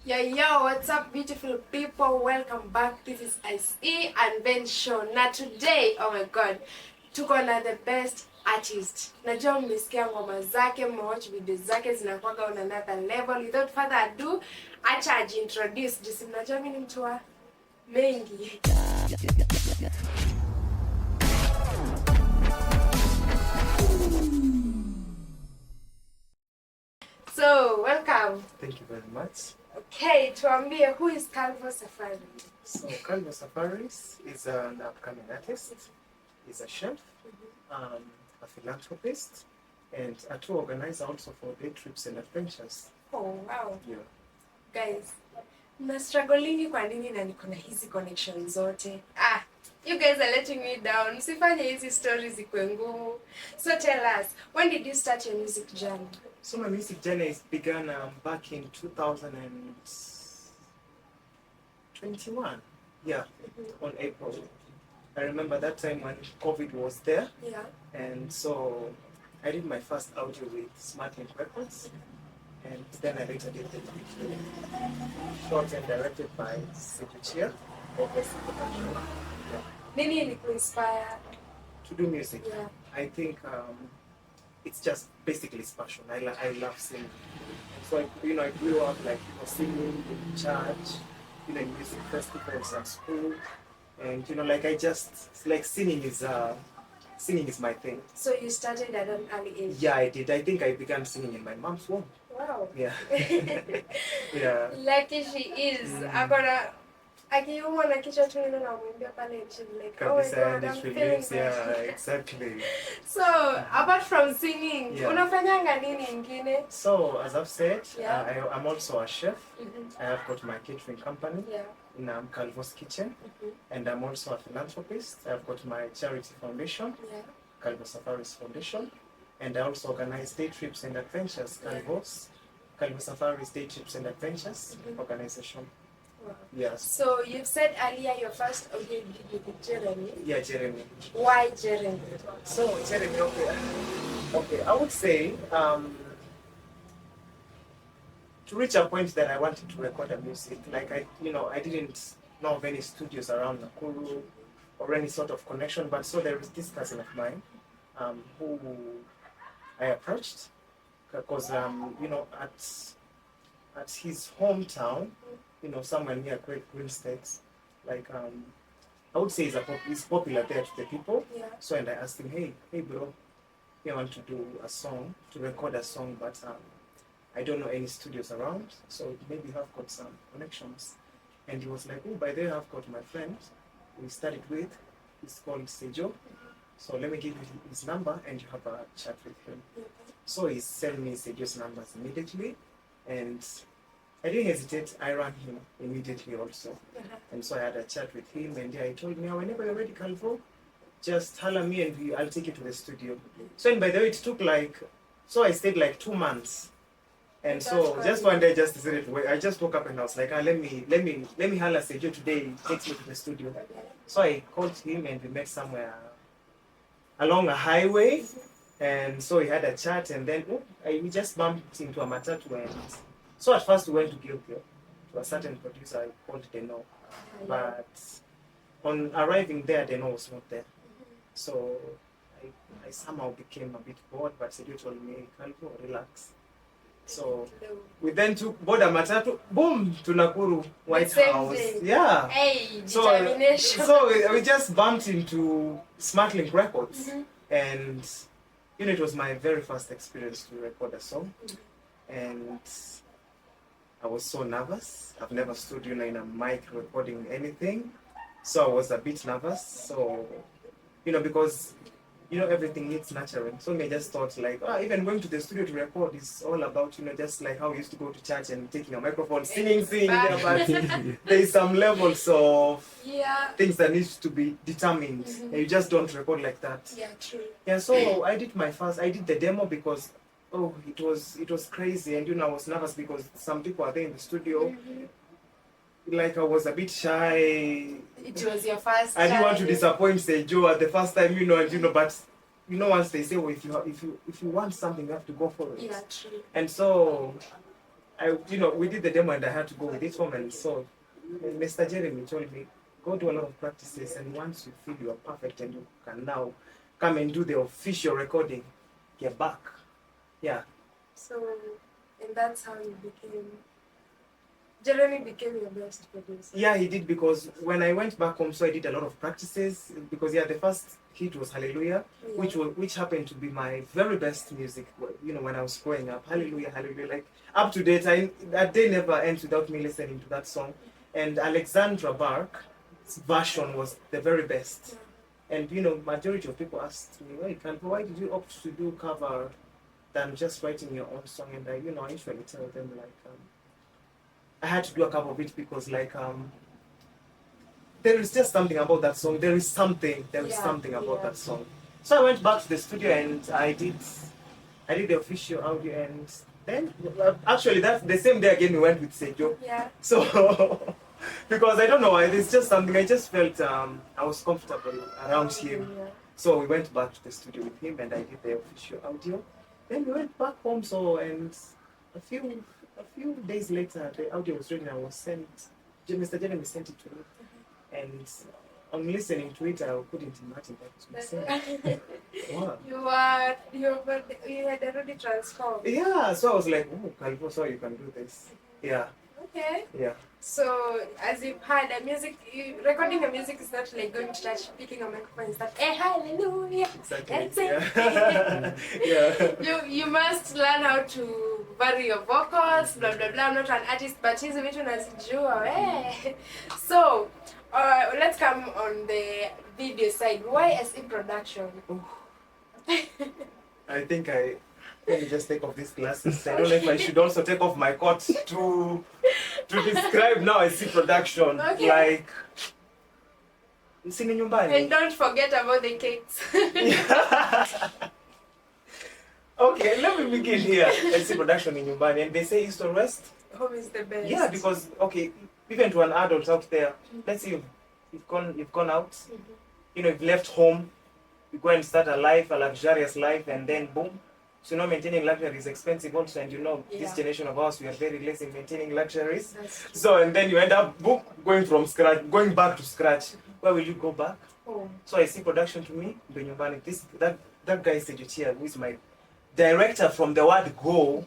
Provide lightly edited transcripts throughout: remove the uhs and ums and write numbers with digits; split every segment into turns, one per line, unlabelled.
Yo, what's up beautiful people? Welcome back. This is ICE Unveil show. Na today, oh my god, tuko na the best artist. Najua mmesikia ngoma zake, mmewatch video zake zinakuwa on another level. Without further ado, acha ajiintroduce. Jisi mnajua mimi ni mtu wa mengi. So, welcome.
Thank you very much.
Okay, tuambie, who is Kalvoh Safaris?
So Kalvoh Safaris is an upcoming artist, he's a chef, a philanthropist, and a tour organizer also for day trips and adventures.
Oh, wow.
Yeah.
Guys, mna struggling kwa nini na niko na hizi connections zote? You guys are letting me down. Msifanye hizi stories zikuwe ngumu. So tell us, when did you start your music journey?
So my music journey began back in 2021. Yeah, on April. I remember that time when COVID was there.
Yeah.
And so I did my first audio with SmartLink Records. And then I later did the video, shot and directed by SEJOH.
Nini ilikuinspire
To do music?
Yeah.
I think it's just basically passion. I love singing. So I grew up like singing in church, in music festivals at school, and like I just like singing is my thing.
So you started at an early age?
Yeah, I did. I think I began singing in my mom's womb.
Wow.
Yeah. Yeah.
Lucky she is. Akona akiumwa na kichwa tu ndio namwambia pale she's like, oh my god, I'm feeling
yeah, exactly.
So, apart from singing,
Yeah.
unafanyanga nini ingine?
So, as I've said,
Yeah.
I'm also a chef. I have got my catering company
Yeah.
in Kalvoh's Kitchen, and I'm also a philanthropist. I've got my charity foundation,
Yeah.
Kalvoh Safaris Foundation, and I also organize day trips and adventures, Kalvoh Safaris Day Trips and Adventures organization.
Wow.
Yes.
So you said earlier your first audio did with Jeremy.
Yeah, Jeremy.
Why Jeremy?
So Jeremy, okay, I would say to reach a point that I wanted to record a music, like I didn't know of any studios around Nakuru or any sort of connection, but so there was this cousin of mine who I approached because at his hometown, somewhere near Green States, like I would say he's popular there to the people.
Yeah.
So and I asked him, hey bro, I want to do a song, to record a song, but I don't know any studios around, so maybe I've got some connections. And he was like, oh, by the way, I've got my friend we started with, he's called SEJOH, so let me give you his number and you have a chat with him. So he sent me SEJOH's numbers immediately, and I didn't hesitate, I ran him immediately also. And so I had a chat with him, and he told me, whenever you're ready, Kalvoh, just holler me and I'll take you to the studio. So, and by the way, it took I stayed like 2 months. And so just one day, I just woke up and I was like, let me holler SEJOH today, he takes me to the studio. So I called him and we met somewhere along a highway. And so we had a chat, and then we just bumped into a matatu. And so at first we went to Gilgil, to a certain producer called Deno. But on arriving there, Deno was not there. So I somehow became a bit bored, but SEJOH told me, Kalvoh, relax. So we then took border matatu, boom, to Nakuru White House.
Thing.
Yeah.
Hey, determination.
So we just bumped into SmartLink Records, and it was my very first experience to record a song, and I was so nervous. I've never stood in a mic recording anything, so I was a bit nervous. So because everything needs nurturing. So I just thought even going to the studio to record is all about just like how we used to go to church and taking a microphone, singing there, but there is some levels of things that needs to be determined. And you just don't record like that.
Yeah, true.
Yeah, so I did the demo because it was crazy, and I was nervous because some people are there in the studio. Like I was a bit shy.
It was your first time.
I didn't want to disappoint SEJOH at the first time, but once they say, well, if you want something, you have to go for it.
Yeah, true.
And so we did the demo and I had to go with this woman. So Mr. Jeremy told me, go do a lot of practices, and once you feel you are perfect and you can now come and do the official recording, get back. Yeah.
So, and that's how you Jeremy became your best producer.
Yeah, he did, because when I went back home, so I did a lot of practices, because the first hit was Hallelujah, which happened to be my very best music, when I was growing up. Hallelujah, Hallelujah, like up to date. That day never ends without me listening to that song. And Alexandra Bark's version was the very best. Yeah. And majority of people asked me, "Hey, Kalvoh, why did you opt to do cover than just writing your own song?" And I usually tell them, like, I had to do a cover of it because, like, there is just something about that song. There is something about that song. So I went back to the studio and I did the official audio, and then actually that's the same day again we went with SEJOH.
Yeah.
So because I don't know why, there's just something, I just felt I was comfortable around him. Yeah. So we went back to the studio with him and I did the official audio. Then we went back home, and a few days later the audio was ready and I was sent. Mr. Jeremy sent it to me. And on listening to it, I couldn't imagine that it was sent. Wow.
You had already transformed.
Yeah, so I was like, oh, Kalvoh, so you can do this. Yeah.
Okay.
Yeah.
So, as you've heard, recording a music is not like going to church, picking a microphone and stuff. Hey, hallelujah!
Exactly. Yeah. Yeah.
You must learn how to vary your vocals, blah blah blah. I'm not an artist, but hizi vitu nazijua. Hey. So, let's come on the video side. Why SE production?
I think let me just take off these glasses. I don't know if I should also take off my coat to describe now SE production.
Okay.
Like, sini nyumbani.
And don't forget about the cakes.
Okay, let me begin here. SE production in nyumbani, and they say east or west.
Home is the best.
Yeah, because even to an adult out there, let's say you've gone out, you've left home, you go and start a luxurious life, and then boom. So maintaining luxury is expensive also, and this generation of ours, we are very less in maintaining luxuries. So, and then you end up going back to scratch. Where will you go back?
Oh.
So SE production to me, that guy SEJOH, who is my director from the word go,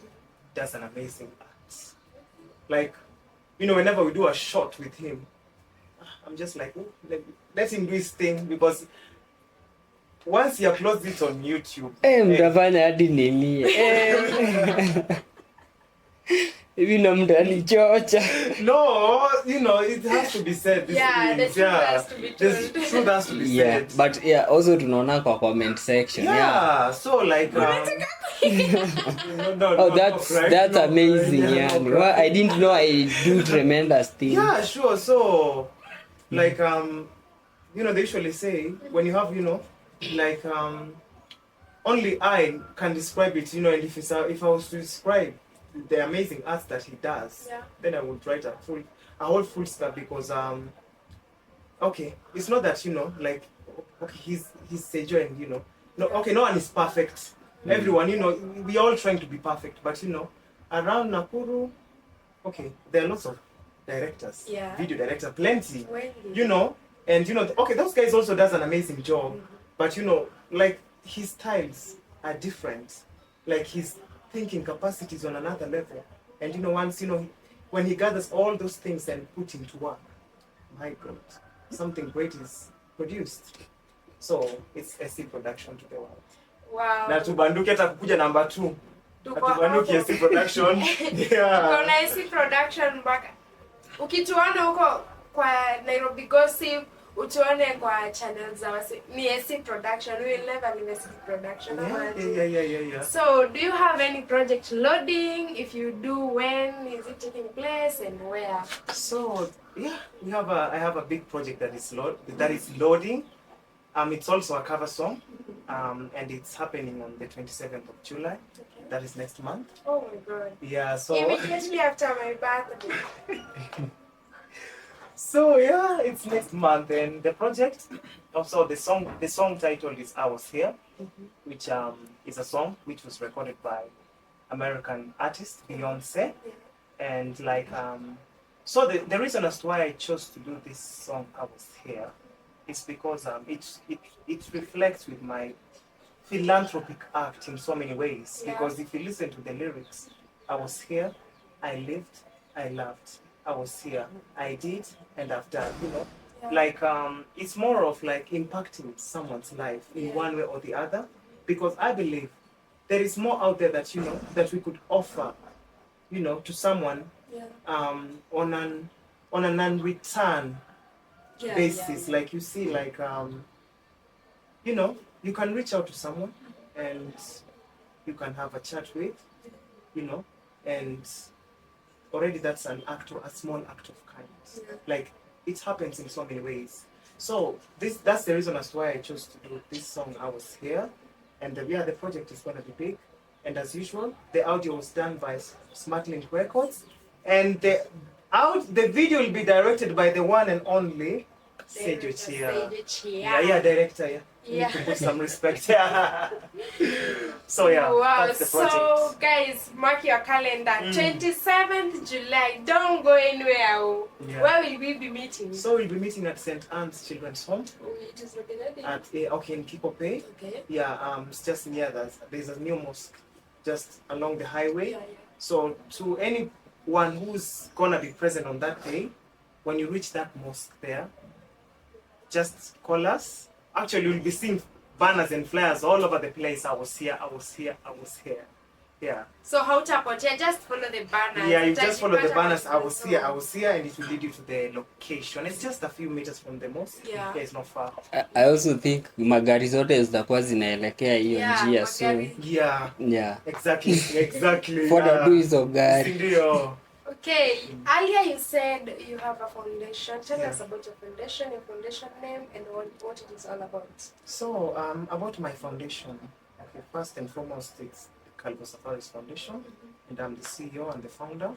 does an amazing art. Like, whenever we do a shot with him, I'm just like, let him do his thing, because once he uploads it on YouTube,
mtafanya hadi nini hivi na mtu alichocha.
No, it has to be said.
The truth has to be told.
The truth has to be said.
But also tunaona kwa comment section.
Yeah. So like
no, that's amazing. Yani. Well, I didn't know I do tremendous things.
Yeah, sure. So like they usually say when you have like only I can describe it, and if I was to describe the amazing art that he does, then I would write a whole full stop, because it's not that like he's SEJOH, and no one is perfect. Everyone, we all trying to be perfect, but around Nakuru, there are lots of directors, video directors, plenty, and those guys also does an amazing job, but like his styles are different, like his thinking capacities on another level, and once when he gathers all those things and put into work, my God, something great is produced. So it's SE production to the world.
Wow.
Na tubanduke atakuja number 2. Tubanduke SE production. Yeah.
Kuna SE production mpaka ukituona huko kwa Nairobi Gossip, utuone kwa channel za ni SE production. We will never leave SE production.
Yeah.
So do you have any project loading? If you do, when is it taking place and where?
So yeah, I have a big project that is loading. It's also a cover song, and it's happening on the 27th of July. Okay. That is next month.
Oh my God.
Yeah, so
immediately after my birthday.
So yeah, it's next month, and the project. Also, the song title is "I Was Here," which is a song which was recorded by American artist Beyonce. And like so the reason as to why I chose to do this song I Was Here is because it reflects with my philanthropic act in so many ways.
Yeah.
Because if you listen to the lyrics, I was here, I lived, I loved. I was here, I did, and I've done. You know,
Yeah.
like it's more of like impacting someone's life in
Yeah.
one way or the other. Because I believe there is more out there that that we could offer, to someone
Yeah.
on an unreturn
Yeah,
basis.
yeah, yeah.
Like you see, like you can reach out to someone and you can have a chat with, and already that's an act, a small act of kindness.
Yeah.
Like it happens in so many ways. So that's the reason as to why I chose to do this song. I Was Here, and the project is gonna be big. And as usual, the audio was done by Smartlink Records, and the video will be directed by the one and only SEJOH. Yeah, director. Yeah.
Yeah.
Need to put some respect. Yeah. So yeah,
Wow.
that's the project.
So guys, mark your calendar. 27th July. Don't go anywhere.
Yeah.
Where will we be meeting?
So we'll be meeting at St. Anne's Children's Home.
It is located in.
At in KIKOPEY.
Okay.
Yeah, it's just near that. There's a new mosque just along the highway.
Yeah, yeah.
So to anyone who's gonna be present on that day, when you reach that mosque there, just call us. Actually, you'll be seeing banners and flyers all over the place. I was here, I was here, I was here. Yeah.
So how to put it? Just follow the banners.
Yeah, you just follow the banners. I was here, and it will lead you to the location. It's just a few meters from the mosque.
Yeah.
It's not far.
I also think magari zote zitakuwa zinaelekea hiyo njia, so
yeah. Exactly.
For the hizo gari.
Ndio.
Okay, earlier you said you have a foundation. Tell
Yeah.
us about your foundation name, and what it is all about.
So, about my foundation, okay, first and foremost, it's the Kalvoh Safaris Foundation, and I'm the CEO and the founder.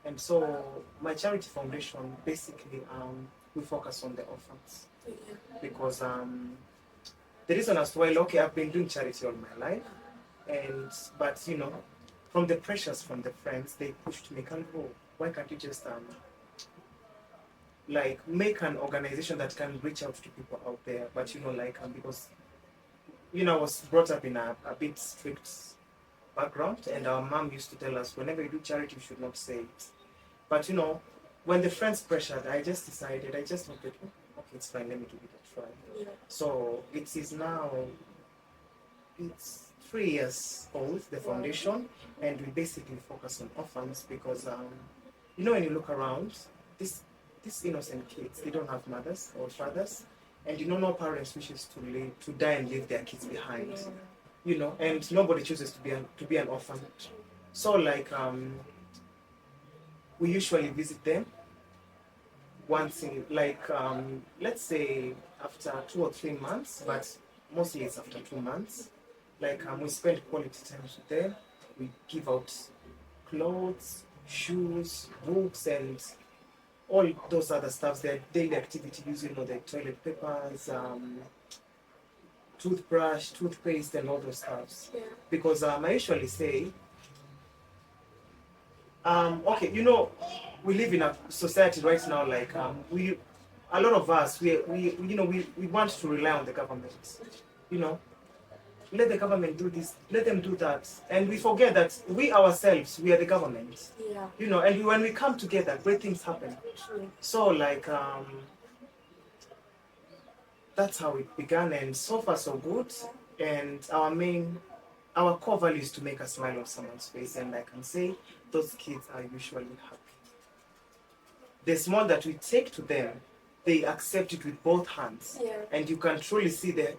And so, my charity foundation, basically, we focus on the orphans. Because the reason as to why, okay, I've been doing charity all my life, but from the pressures from the friends, they pushed me, Kalvoh, why can't you just like make an organization that can reach out to people out there? But because I was brought up in a bit strict background, and our mom used to tell us, whenever you do charity, you should not say it. But when the friends pressured, I just decided, I just wanted, okay, it's fine, let me give it a try.
Yeah.
So it is now, it's 3 years old, the foundation, and we basically focus on orphans because when you look around, these innocent kids, they don't have mothers or fathers, and no parents wishes to die and leave their kids behind. And nobody chooses to be an orphan. So we usually visit them once in let's say after 2 or 3 months, but mostly it's after 2 months. We spend quality time with them. We give out clothes, shoes, books, and all those other stuff. Their daily activities, the toilet papers, toothbrush, toothpaste, and all those stuffs.
Yeah.
Because I usually say, okay, we live in a society right now. A lot of us, we want to rely on the government. Let the government do this, let them do that. And we forget that we ourselves, we are the government.
Yeah.
And when we come together, great things happen.
True.
So that's how it began, and so far so good. And our core value is to make a smile on someone's face, and I can say those kids are usually happy. The small that we take to them, they accept it with both hands.
Yeah.
And you can truly see the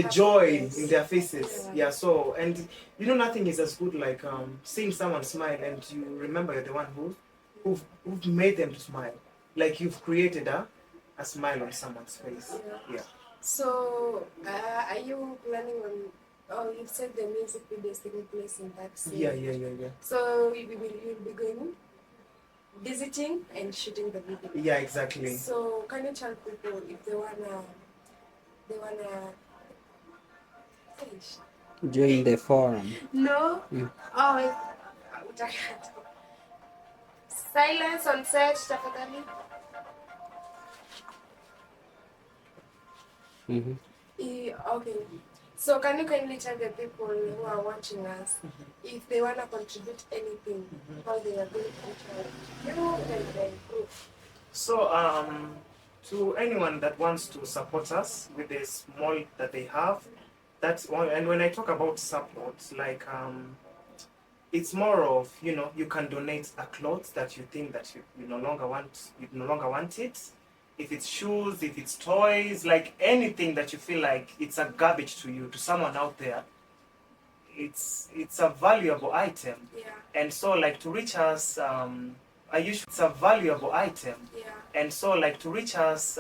joy in their faces. Yeah. So, and nothing is as good like seeing someone smile and you remember you're the one who've made them to smile. Like you've created a smile on someone's face. Yeah.
So, are you planning on? Oh, you said the music video is taking place in that scene.
Yeah.
So you'll be going, visiting and shooting the video.
Yeah, exactly.
So can you tell people if they wanna
join the forum?
No.
Mm.
Oh, Silence on set, tafadhali. Okay. So can you kindly tell the people who are watching us if they want to contribute anything, how they are going to reach out to you and the group?
So, to anyone that wants to support us with the small that they have, that's one. And when I talk about support, like, it's more of, you can donate a clothes that you think that you no longer want it. If it's shoes, if it's toys, like anything that you feel like it's a garbage to you, to someone out there, it's a valuable item.
Yeah.
And so, like, to reach us, it's a valuable item.
Yeah.
And so, like, to reach us,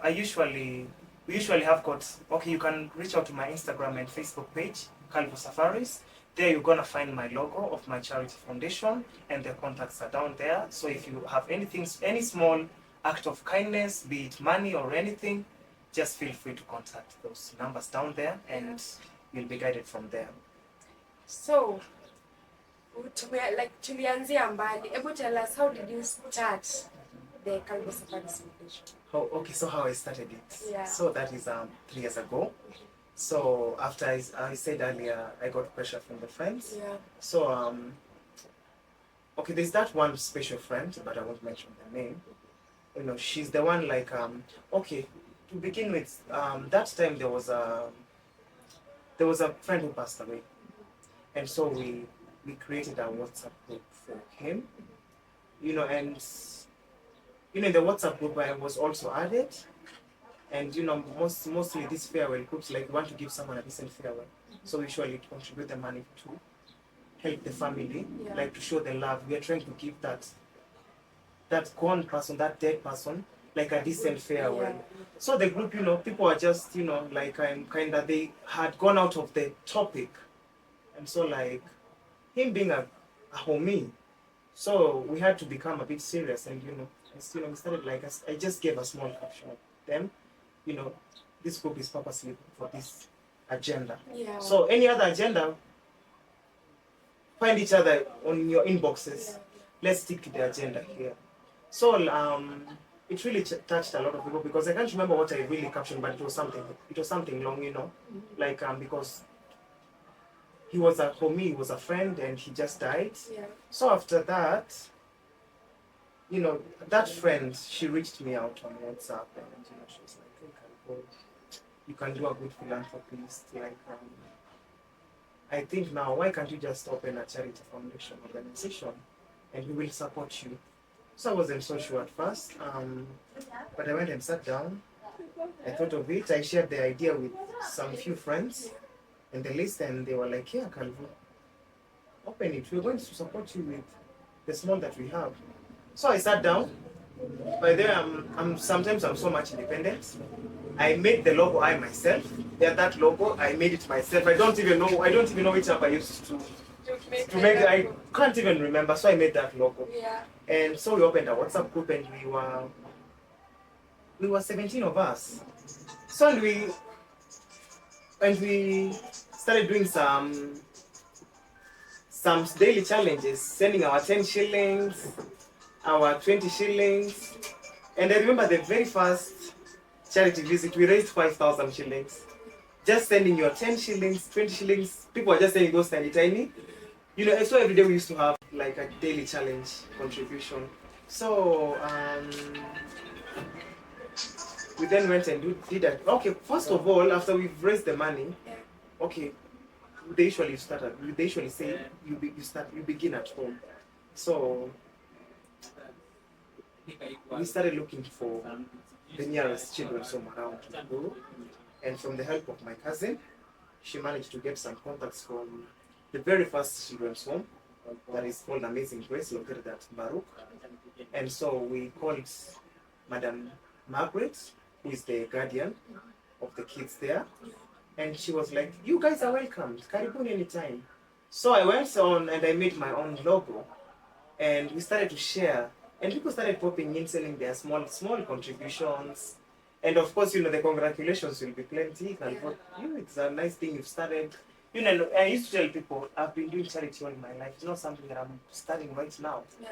we usually have got, okay, you can reach out to my Instagram and Facebook page, Kalvoh Safaris. There you're gonna find my logo of my charity foundation, and their contacts are down there. So if you have anything, any small act of kindness, be it money or anything, just feel free to contact those numbers down there, and you'll be guided from there.
So, tulianzia mbali. Ebu tell us, how did you start the Kalvoh Safaris Foundation?
Okay, so how I started it.
Yeah.
So that is 3 years ago. So after I said earlier, I got pressure from the friends.
Yeah.
So okay, there's that one special friend, but I won't mention the name. She's the one, like, okay, to begin with, that time there was a friend who passed away, and so we created a WhatsApp group for him, and in the WhatsApp group I was also added, and mostly these farewell groups, like, want to give someone a decent farewell, so we usually contribute the money to help the family, like, to show the love. We are trying to give that gone person, that dead person, like, a decent farewell. Yeah. So the group, people are just, like, they had gone out of the topic. And so, like, him being a homie, so we had to become a bit serious. And, we started, like, I just gave a small caption of them. This group is purposely for this agenda. Yeah. So any other agenda, find each other on your inboxes. Yeah. Let's stick to the agenda here. So it really touched a lot of people, because I can't remember what I really captioned, but it was something long, like, because he was a homie, he was a friend, and he just died. Yeah. So after that, that friend, she reached me out on WhatsApp, and she was like, "Hey, Kalvoh, you can do a good philanthropist. Like, I think now, why can't you just open a charity foundation organization, and we will support you?" So I wasn't so sure at first, but I went and sat down. I thought of it. I shared the idea with some few friends in the list, and they were like, "Yeah, Kalvoh, open it. We're going to support you with the small that we have." So I sat down. By then, sometimes I'm so much independent. I made the logo myself. Yeah, that logo, I made it myself. I don't even know which app I used to make it. I can't even remember. So I made that logo. Yeah. And so we opened a WhatsApp group, and we were 17 of us. So we started doing some daily challenges, sending our 10 shillings, our 20 shillings. And I remember the very first charity visit, we raised 5,000 shillings. Just sending your 10 shillings, 20 shillings. People were just sending those tiny. So every day we used to have, like, a daily challenge contribution. So we then went and did that. Okay, first of all, after we've raised the money, okay, they usually say you begin at home. So we started looking for the nearest children's home around Kalvoh, and from the help of my cousin, she managed to get some contacts from the very first children's home, that is called Amazing Grace, located at Baruch. And so we called Madam Margaret, who is the guardian of the kids there, and she was like, "You guys are welcome, karibuni anytime." So I went on and I made my own logo, and we started to share, and people started popping in, selling their small contributions. And of course, the congratulations will be plenty. Kalvoh, it's a nice thing you've started. I used to tell people, I've been doing charity all my life. It's not something that I'm starting right now. Yeah.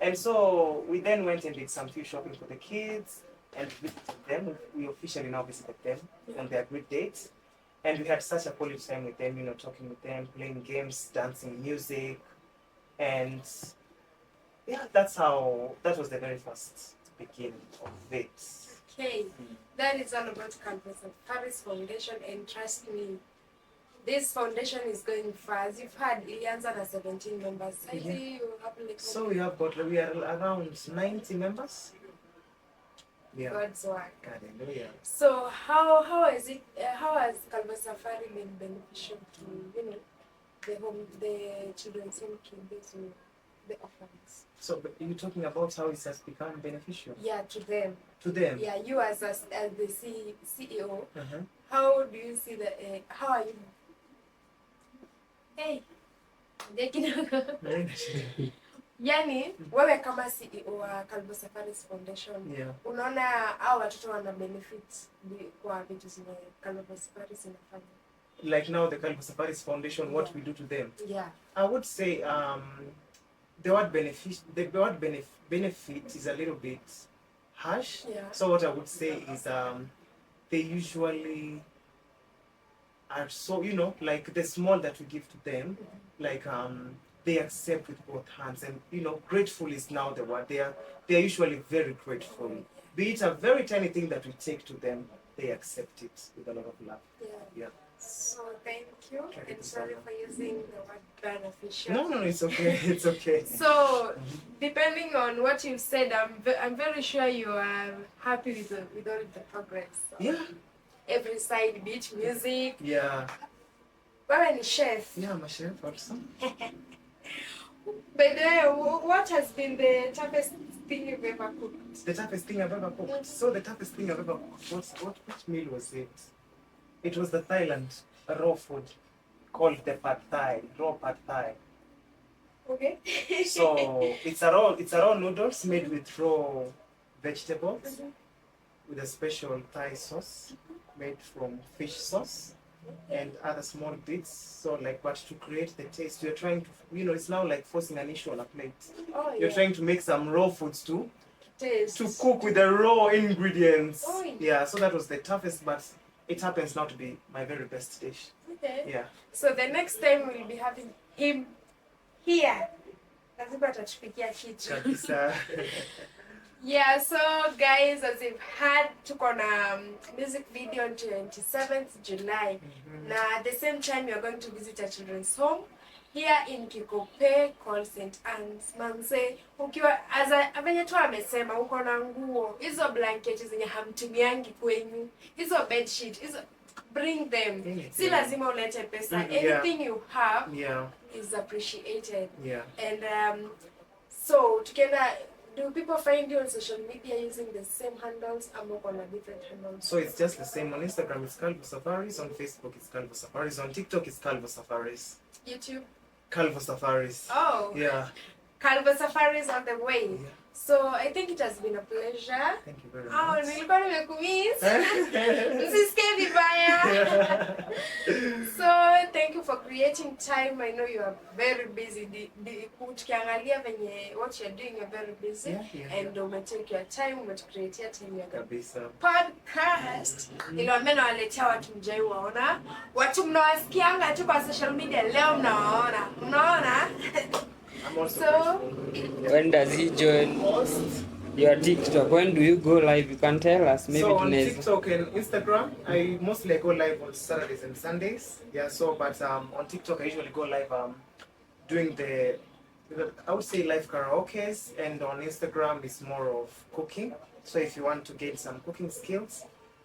And so we then went and did some few shopping for the kids and visited them. We officially now visited them on their great dates. And we had such a quality time with them, you know, talking with them, playing games, dancing, music. And yeah, that was the very first beginning of it.
Okay, that is all about Kalvoh Safaris Foundation, and trust me, this foundation is going fast. You've had Ilianza has 17 members. I
Yeah.
see you have like
So we are around 90 members. Yeah.
God's work.
Hallelujah.
So how is it? How has Kalvoh Safari been beneficial to the children's home kids or the orphans?
So but you're talking about how it has become beneficial
Yeah, to them.
to them.
Yeah, you as the CEO,
Uh-huh.
how do you see the? How are you? Hey, yani wewe kama CEO wa Kalvoh Safaris Foundation,
Yeah.
unaona hao watoto wana benefit kwa vitu zenye Kalvoh Safaris inafanya?
Like now the Kalvoh Safaris Foundation, what we do to them.
Yeah.
I would say the word benefit is a little bit harsh.
Yeah.
So what I would say is they usually are so, you know, like the small that we give to them, like they accept with both hands, and you know, grateful is now the word. They are usually very grateful. Be it a very tiny thing that we take to them, they accept it with a lot of love.
Yeah.
Yeah.
So thank you,
Thank you
and
so
sorry
much.
for using the word beneficial.
No, it's okay. It's okay.
So, depending on what you've said, I'm very sure you are happy with all the progress. So
Yeah.
every side, beach, music.
Yeah.
Wewe ni chef.
Yeah, I'm a chef also.
By the way, what has been the toughest thing you've ever cooked?
The toughest thing I've ever cooked. So the toughest thing I've ever cooked, which meal was it? It was the Thailand raw food called the pad thai, raw pad thai.
Okay.
So it's a raw noodles made with raw vegetables with a special Thai sauce made from fish sauce and other small bits. So like, but to create the taste, you're trying to, you know, it's now like forcing an issue on a plate.
Oh,
You're
yeah.
trying to make some raw foods too.
Taste.
To cook with the raw ingredients.
Oh,
yeah, so that was the toughest, but it happens now to be my very best dish.
Okay.
Yeah.
So the next time we'll be having him here. Lazima atatupikia kitu.
Kabisa.
Yeah, so guys, as you've heard, tuko na music video on 27th July. Na at the same time, you're going to visit a children's home here in KIKOPEY called St. Anne's. Manze, ukiwa venye tu amesema, uko na nguo, hizo blanketi zenye hamtumiangi kwenyu, hizo bedsheet, hizo bring them. Si lazima ulete pesa. Anything you have is appreciated.
Yeah.
And so together, do people find you on social media using the same handles or on a different handles?
So it's just the same. On Instagram it's Kalvoh Safaris, on Facebook it's Kalvoh Safaris, on TikTok it's Kalvoh Safaris.
YouTube?
Kalvoh Safaris.
Oh.
Yeah.
Kalvoh Safaris on the way.
Yeah.
So I think it has been a pleasure.
Thank you very
Oh,
much.
nilikuwa nimekumiss. Msisikie vibaya. So thank you for creating time. I know you are very busy. Tukiangalia venye what you're doing, you're very busy. And umetake your time, umetucreatea time ya
Kabisa.
podcast. Niliwaambia nawaletea watu mjai waona. Watu mnawasikianga tu kwa social media, leo mnawaona. Mnaona?
I'm also
So,
grateful.
When does he join your TikTok? When do you go live? You can tell us. Maybe
So on
tunaweza.
TikTok and Instagram, I mostly go live on Saturdays and Sundays. Yeah. So, but on TikTok I usually go live doing I would say live karaoke's, and on Instagram it's more of cooking. So if you want to gain some cooking skills,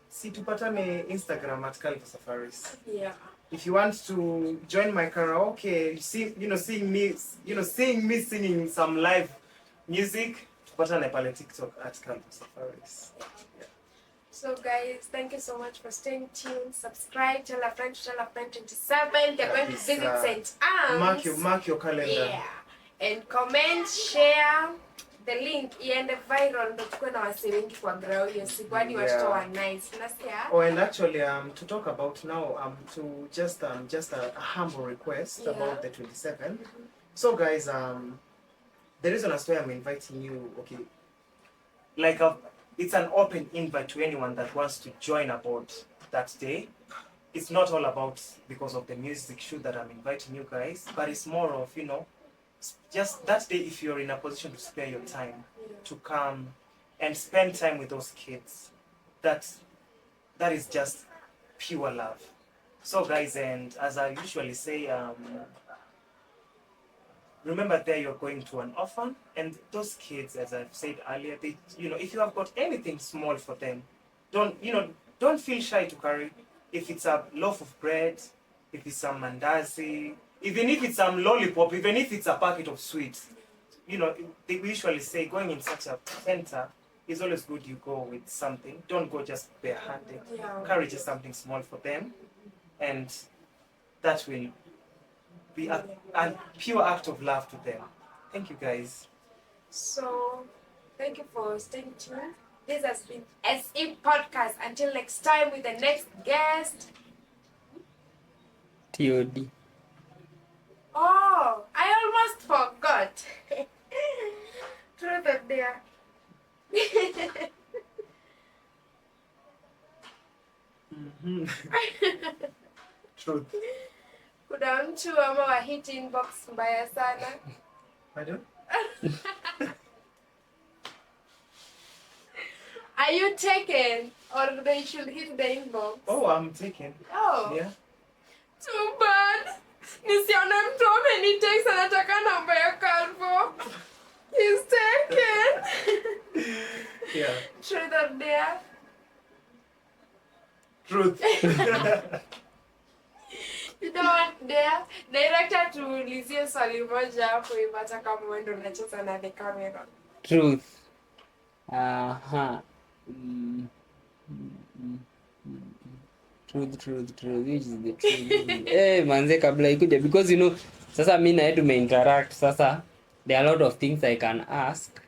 see tupatane Instagram at Kalvoh Safaris.
yeah.
If you want to join my karaoke, seeing me singing some live music, tupatane pale TikTok at Kalvoh Safaris. Yeah.
So guys, thank you so much for staying tuned. Subscribe, tell a friend to tell a friend. 27, they're going to visit St. Anne's.
Mark your calendar.
Yeah. And comment, share the link iende viral ndo tukue na wase wengi kwa grau hiyo siku hadi watoto wa nice. Unasikia?
Oh, and actually to talk about now to just a humble request about the 27th. So guys, the reason as to why I'm inviting you, okay, like it's an open invite to anyone that wants to join aboard that day. It's not all about because of the music shoot that I'm inviting you guys, but it's more of, you know, just that day if you're in a position to spare your time to come and spend time with those kids, that is just pure love. So guys, and as I usually say, remember there you're going to an orphan, and those kids, as I've said earlier, they, you know, if you have got anything small for them, don't feel shy to carry. If it's a loaf of bread, if it's some mandazi, even if it's some lollipop, even if it's a packet of sweets, you know, they usually say going in such a center is always good. You go with something. Don't go just barehanded.
Yeah.
Carry just something small for them, and that will be a pure act of love to them. Thank you, guys.
So, thank you for staying tuned. This has been SE Podcast. Until next time with the next guest.
TOD.
Oh, I almost forgot. Truth or dare?
Truth.
Kuna mtu ama wa hit inbox mbaya sana.
Pardon?
Are you taken or they should hit the inbox?
Oh, I'm taken.
Oh.
Yeah.
Too bad. Nisione mtu amenitext anataka namba ya Kalvoh. He's taken.
Yeah.
Truth or dare?
Truth.
You know what, dare? Director tuulizie swali moja hapo ipata kama mwendo unacheza na the camera.
Truth. Truth. Which is the truth? Hey, manze kabla ikuja, because you know, sasa mimi na yetu interact. Sasa there are a lot of things I can ask.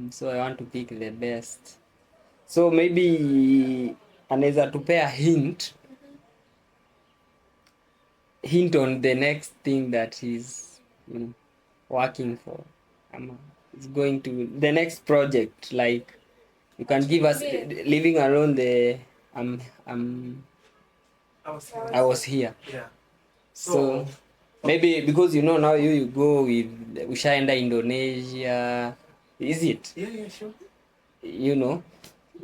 So I want to pick the best. So maybe anaweza tupea hint on the next thing that he's, you know, working for. It's going to the next project. Like you can give us leaving alone the I was here.
Yeah.
So maybe because you know now you go with ushaenda Indonesia, is it?
Yeah, sure.
You know,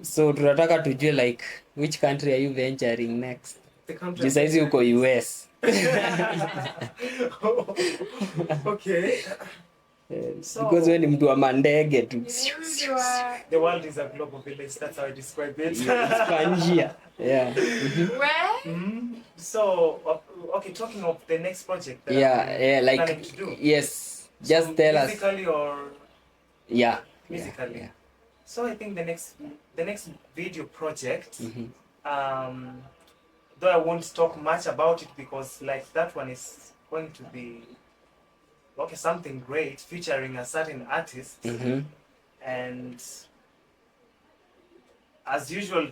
so tunataka tujue like which country are you venturing next?
The country.
Just as you go US.
Okay.
So, because when mtu wa mandege tu.
The world is a global village. That's how I describe it.
It's Pangea. Yeah.
Where?
So, okay, talking of the next project that
Yeah, like
planning to do.
yes. Just
so
tell us.
Musically or
musically. Yeah.
So I think the next video project, though I won't talk much about it because like that one is going to be something great featuring a certain artist, and as usual,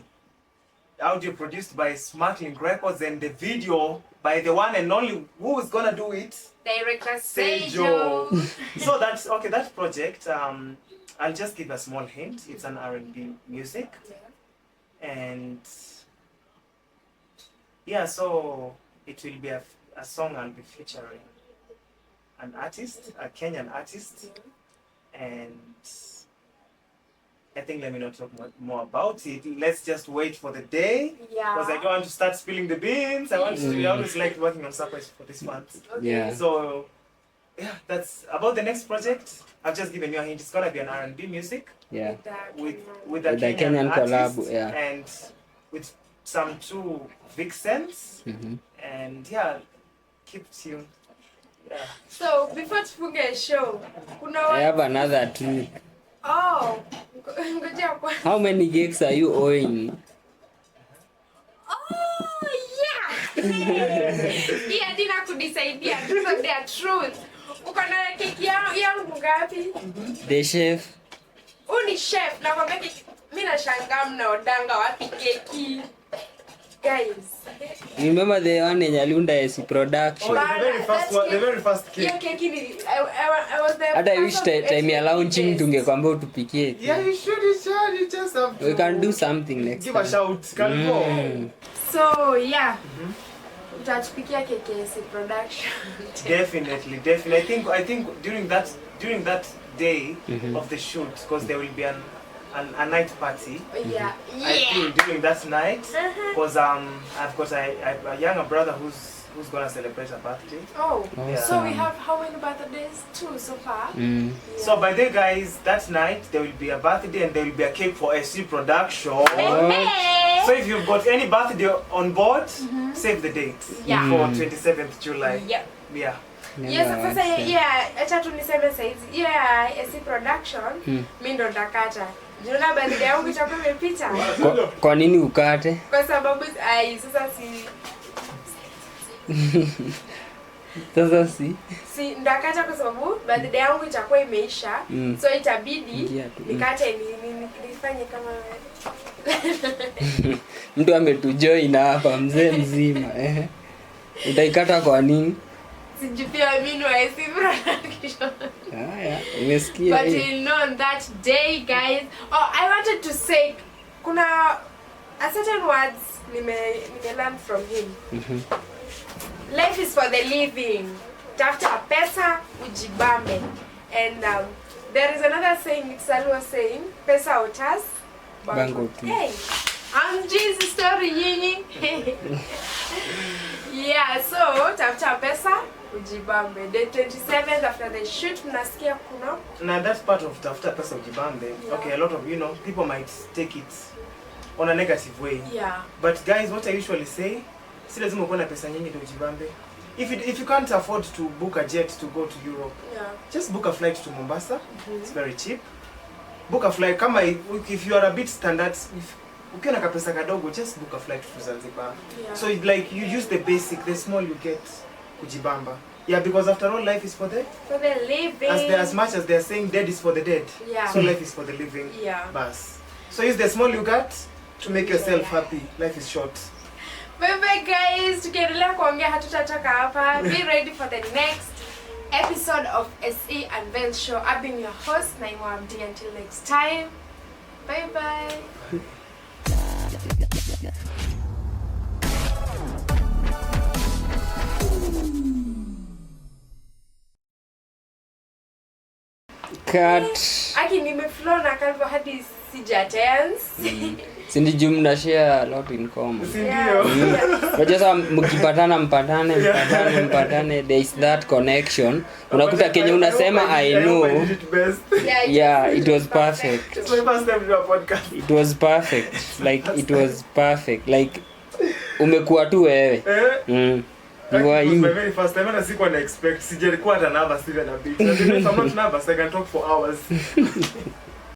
audio produced by Smartling Records and the video by the one and only who is gonna do it,
Director
SEJOH. So that's okay. That project, I'll just give a small hint. It's an R&B music, and yeah, so it will be a song I'll be featuring an artist, a Kenyan artist, and I think let me not talk more about it. Let's just wait for the day, because I don't want to start spilling the beans. I always like working on surprise for this month.
Okay.
Yeah.
So yeah, that's about the next project. I've just given you a hint. It's gonna be an R&B music.
Yeah.
With a Kenyan
collab,
artist,
yeah.
and with some 2 vixens, and yeah, keep tuned. Yeah.
So before tufunge show,
I have another truth.
Oh, ngoja kwa.
How many gigs are you owing?
Oh, yeah. Yeah, dina kudisaidia. So their truth. Uko na keki yangu ngapi?
The chef.
Uni chef na kwambia mimi nashangaa mnaodanga wapi keki. guys.
Remember the one in Aliunda SE production?
Oh, the very first one, the very first cake.
Yeah, cake I was there.
Hata I wish time ya launching tungekwambia utupikie.
Yeah, you just have to.
We can do something next
Give
time.
a shout, Kalvoh.
So yeah. Utatupikia KKC production.
Definitely. I think during that day of the shoot, because there will be a night party.
Yeah.
I think during that night, because I've got a younger brother who's gonna celebrate a birthday.
Oh,
yeah.
So we have how many birthdays? 2 so far.
Mm.
Yeah.
So by the guys, that night there will be a birthday and there will be a cake for SC production.
Hey.
So if you've got any birthday on board, save the date for 27th July.
Yeah.
Yeah.
Yes, sasa acha tu niseme saizi. Yeah, SC production. Mimi ndo ndakata. Juna birthday yangu itakuwa imepita.
Kwa nini ukate?
Kwa sababu sasa si ndakata kwa sababu birthday yangu itakuwa imeisha. So itabidi nikate nifanye kama
mtu ametujoin hapa mzee mzima utaikata kwa nini?
Sijipia mimi wa SC production.
Haya, umesikia
But you know on that day guys, I wanted to say kuna a certain words nime learn from him. Life is for the living. Tafuta pesa ujibambe. And there is another saying Sal was saying, pesa utas
bango tu.
Hey, I'm Jesus story yinyi. Yeah, so tafuta pesa ujibambe. The 27th after the shoot mnasikia kuna.
Now that's part of tafuta pesa ujibambe. Yeah. Okay, a lot of people might take it on a negative way.
Yeah.
But guys, what I usually say, si lazima uwe na pesa nyingi ndio ujibambe. If you can't afford to book a jet to go to Europe, just book a flight to Mombasa. It's very cheap. Book a flight. Kama if you are a bit standard, if ukiwa na kapesa kadogo, just book a flight to Zanzibar. Yeah. So like you use the basic, the small you get kujibamba. Yeah, because after all, life is for the
living.
As much as they are saying dead is for the dead, so life is for the living.
Yeah.
Bas. So use the small you got to make yourself happy. Life is short.
Bye guys, tukiendelea kuongea hatutatoka hapa. Be ready for the next episode of SE Unveil Show. I've been your host, NAIMO ABDI. Until next time, bye bye.
Cut.
Aki nimeflow na Kalvoh hadi sijatens.
Sindi jumna share a lot in common.
Sindio.
But just mkipatana mpatane there is that connection. Unakuta Kenya unasema I know. Yeah, it was perfect.
It's my first time to do a podcast.
It was perfect. Like it was perfect. Like umekuwa tu wewe.
You were in my very first time and I sikuwa na expect. Sijalikuwa hata nervous even a bit. If I'm not nervous, I can talk for hours.